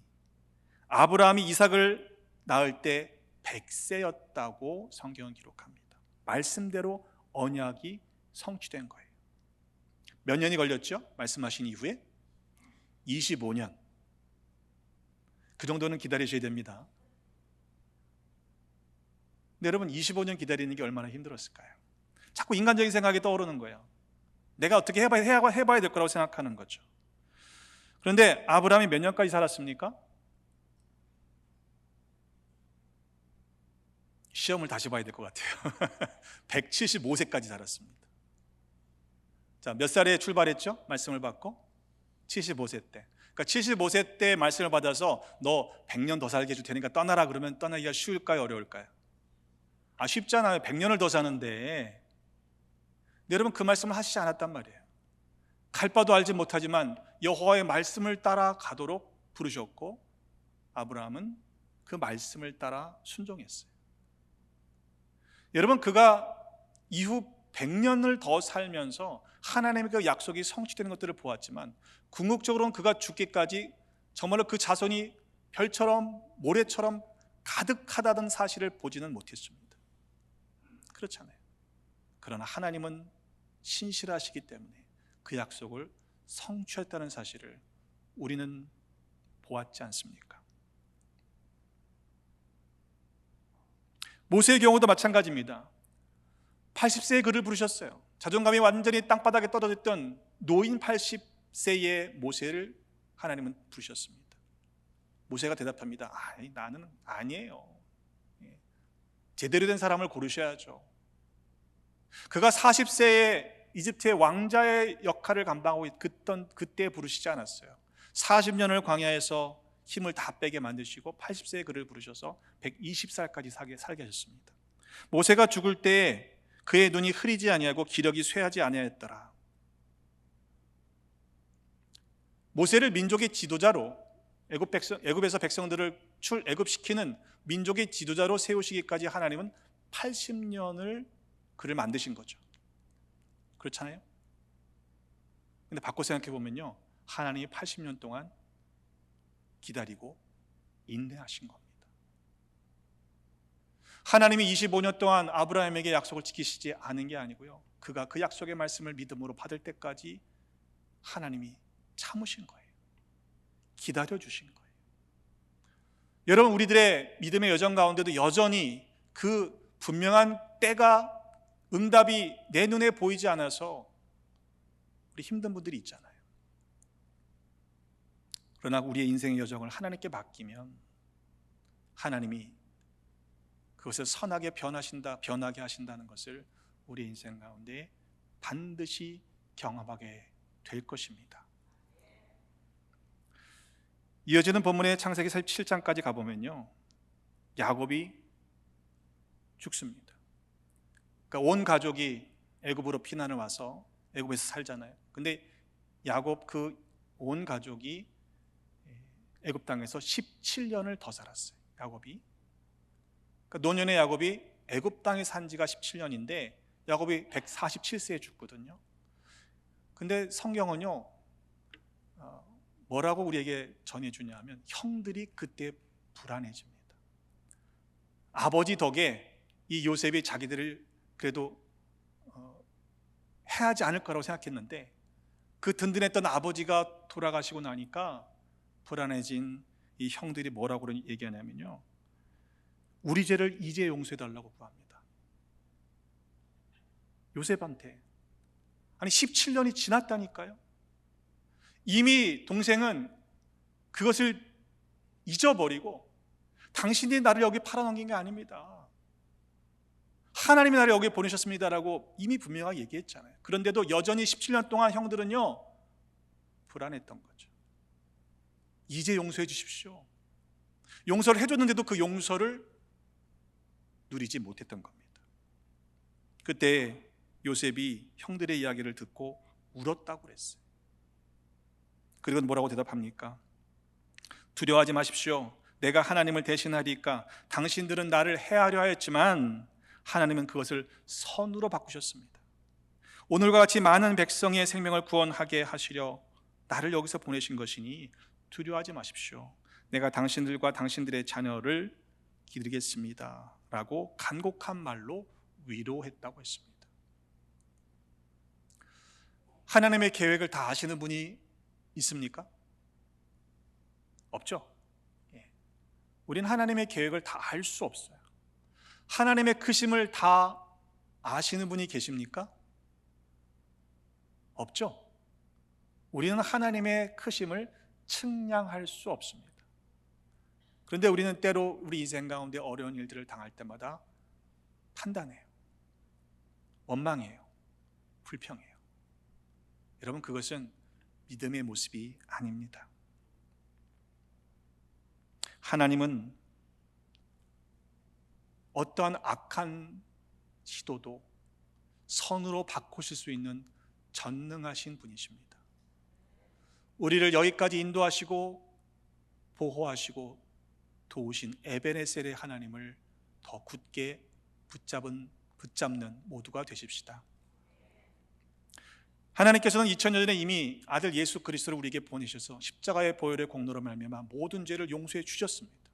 아브라함이 이삭을 낳을 때 100세였다고 성경은 기록합니다. 말씀대로 언약이 성취된 거예요. 몇 년이 걸렸죠? 말씀하신 이후에 25년. 그 정도는 기다리셔야 됩니다. 근데 여러분 25년 기다리는 게 얼마나 힘들었을까요? 자꾸 인간적인 생각이 떠오르는 거예요. 내가 어떻게 해봐야 될 거라고 생각하는 거죠. 그런데 아브라함이 몇 년까지 살았습니까? 시험을 다시 봐야 될 것 같아요. 175세까지 살았습니다. 자, 몇 살에 출발했죠? 말씀을 받고 75세 때. 그러니까 75세 때 말씀을 받아서 너 100년 더 살게 해줄 테니까 떠나라 그러면 떠나기가 쉬울까요? 어려울까요? 쉽잖아요. 100년을 더 사는데. 근데 여러분 그 말씀을 하시지 않았단 말이에요. 갈 바도 알지 못하지만 여호와의 말씀을 따라 가도록 부르셨고 아브라함은 그 말씀을 따라 순종했어요. 여러분 그가 이후 100년을 더 살면서 하나님의 그 약속이 성취되는 것들을 보았지만 궁극적으로는 그가 죽기까지 정말로 그 자손이 별처럼 모래처럼 가득하다는 사실을 보지는 못했습니다. 그렇잖아요. 그러나 하나님은 신실하시기 때문에 그 약속을 성취했다는 사실을 우리는 보았지 않습니까? 모세의 경우도 마찬가지입니다. 80세에 그를 부르셨어요. 자존감이 완전히 땅바닥에 떨어졌던 노인 80세의 모세를 하나님은 부르셨습니다. 모세가 대답합니다. 나는 아니에요. 제대로 된 사람을 고르셔야죠. 그가 40세에 이집트의 왕자의 역할을 감당하고 있던 그때 부르시지 않았어요. 40년을 광야에서 힘을 다 빼게 만드시고 80세에 그를 부르셔서 120살까지 살게 하셨습니다. 모세가 죽을 때 그의 눈이 흐리지 아니하고 기력이 쇠하지 아니하였더라. 모세를 민족의 지도자로 애굽에서 백성들을 출애굽시키는 민족의 지도자로 세우시기까지 하나님은 80년을 그를 만드신 거죠. 그렇잖아요? 근데 바꿔 생각해 보면요, 하나님이 80년 동안 기다리고 인내하신 겁니다. 하나님이 25년 동안 아브라함에게 약속을 지키시지 않은 게 아니고요, 그가 그 약속의 말씀을 믿음으로 받을 때까지 하나님이 참으신 거예요. 기다려 주신 거예요. 여러분, 우리들의 믿음의 여정 가운데도 여전히 그 분명한 때가, 응답이 내 눈에 보이지 않아서 우리 힘든 분들이 있잖아요. 그러나 우리의 인생의 여정을 하나님께 맡기면 하나님이 그것을 선하게 변하게 하신다는 것을 우리 인생 가운데 반드시 경험하게 될 것입니다. 이어지는 본문의 창세기 7장까지 가보면요, 야곱이 죽습니다. 그러니까 온 가족이 애굽으로 피난을 와서 애굽에서 살잖아요. 근데 야곱 그 온 가족이 애굽 땅에서 17년을 더 살았어요. 야곱이. 그러니까 노년의 야곱이 애굽 땅에 산 지가 17년인데 야곱이 147세에 죽거든요. 근데 성경은요, 뭐라고 우리에게 전해주냐면 형들이 그때 불안해집니다. 아버지 덕에 이 요셉이 자기들을 그래도 해하지 않을 거라고 생각했는데 그 든든했던 아버지가 돌아가시고 나니까 불안해진 이 형들이 뭐라고 얘기하냐면요, 우리 죄를 이제 용서해달라고 구합니다. 요셉한테. 아니 17년이 지났다니까요. 이미 동생은 그것을 잊어버리고 당신이 나를 여기 팔아넘긴 게 아닙니다, 하나님이 나를 여기 보내셨습니다라고 이미 분명하게 얘기했잖아요. 그런데도 여전히 17년 동안 형들은요 불안했던 거죠. 이제 용서해 주십시오. 용서를 해줬는데도 그 용서를 누리지 못했던 겁니다. 그때 요셉이 형들의 이야기를 듣고 울었다고 그랬어요. 그리고 뭐라고 대답합니까? 두려워하지 마십시오. 내가 하나님을 대신하리까. 당신들은 나를 해하려 하였지만 하나님은 그것을 선으로 바꾸셨습니다. 오늘과 같이 많은 백성의 생명을 구원하게 하시려 나를 여기서 보내신 것이니 두려워하지 마십시오. 내가 당신들과 당신들의 자녀를 기르겠습니다 라고 간곡한 말로 위로했다고 했습니다. 하나님의 계획을 다 아시는 분이 있습니까? 없죠. 우리는 하나님의 계획을 다 알 수 없어요. 하나님의 크심을 다 아시는 분이 계십니까? 없죠. 우리는 하나님의 크심을 측량할 수 없습니다. 그런데 우리는 때로 우리 인생 가운데 어려운 일들을 당할 때마다 판단해요. 원망해요. 불평해요. 여러분, 그것은 믿음의 모습이 아닙니다. 하나님은 어떠한 악한 시도도 선으로 바꾸실 수 있는 전능하신 분이십니다. 우리를 여기까지 인도하시고 보호하시고 도우신 에베네셀의 하나님을 더 굳게 붙잡는 모두가 되십시다. 하나님께서는 2000년 전에 이미 아들 예수 그리스도를 우리에게 보내셔서 십자가의 보혈의 공로로 말미암아 모든 죄를 용서해 주셨습니다.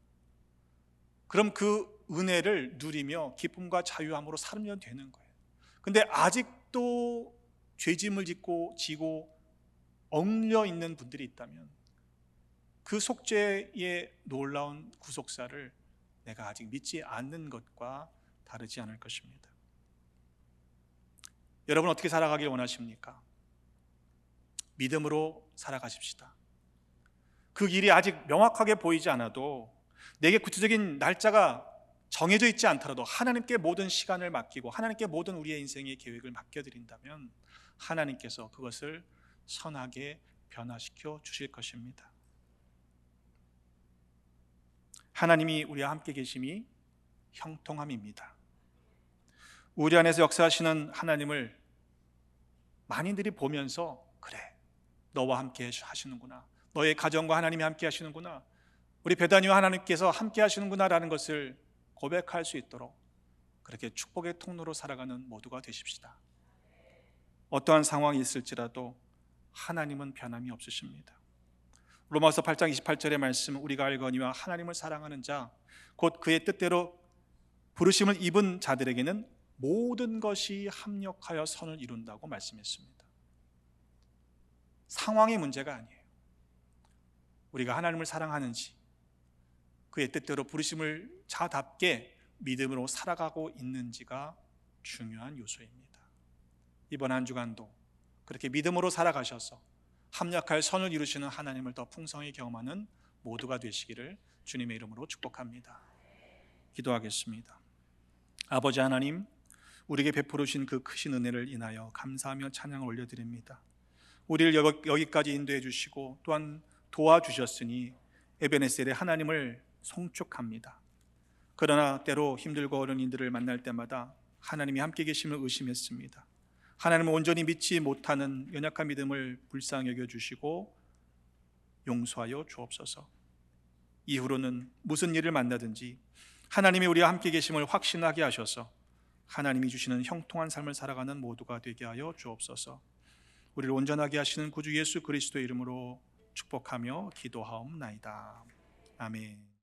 그럼 그 은혜를 누리며 기쁨과 자유함으로 살면 되는 거예요. 근데 아직도 죄짐을 지고 얽려 있는 분들이 있다면 그 속죄의 놀라운 구속사를 내가 아직 믿지 않는 것과 다르지 않을 것입니다. 여러분, 어떻게 살아가길 원하십니까? 믿음으로 살아가십시다. 그 길이 아직 명확하게 보이지 않아도, 내게 구체적인 날짜가 정해져 있지 않더라도 하나님께 모든 시간을 맡기고 하나님께 모든 우리의 인생의 계획을 맡겨드린다면 하나님께서 그것을 선하게 변화시켜 주실 것입니다. 하나님이 우리와 함께 계심이 형통함입니다. 우리 안에서 역사하시는 하나님을 많이들이 보면서, 그래, 너와 함께 하시는구나, 너의 가정과 하나님이 함께 하시는구나, 우리 베다니와 하나님께서 함께 하시는구나 라는 것을 고백할 수 있도록 그렇게 축복의 통로로 살아가는 모두가 되십시다. 어떠한 상황이 있을지라도 하나님은 변함이 없으십니다. 로마서 8장 28절의 말씀, 우리가 알거니와 하나님을 사랑하는 자 곧 그의 뜻대로 부르심을 입은 자들에게는 모든 것이 합력하여 선을 이룬다고 말씀했습니다. 상황의 문제가 아니에요. 우리가 하나님을 사랑하는지, 그의 뜻대로 부르심을 자답게 믿음으로 살아가고 있는지가 중요한 요소입니다. 이번 한 주간도 그렇게 믿음으로 살아가셔서 합력할 선을 이루시는 하나님을 더 풍성히 경험하는 모두가 되시기를 주님의 이름으로 축복합니다. 기도하겠습니다. 아버지 하나님, 우리에게 베풀으신 그 크신 은혜를 인하여 감사하며 찬양을 올려드립니다. 우리를 여기까지 인도해 주시고 또한 도와주셨으니 에베네셀의 하나님을 송축합니다. 그러나 때로 힘들고 어려운 이들을 만날 때마다 하나님이 함께 계심을 의심했습니다. 하나님을 온전히 믿지 못하는 연약한 믿음을 불쌍히 여겨주시고 용서하여 주옵소서. 이후로는 무슨 일을 만나든지 하나님이 우리와 함께 계심을 확신하게 하셔서 하나님이 주시는 형통한 삶을 살아가는 모두가 되게 하여 주옵소서. 우리를 온전하게 하시는 구주 예수 그리스도의 이름으로 축복하며 기도하옵나이다. 아멘.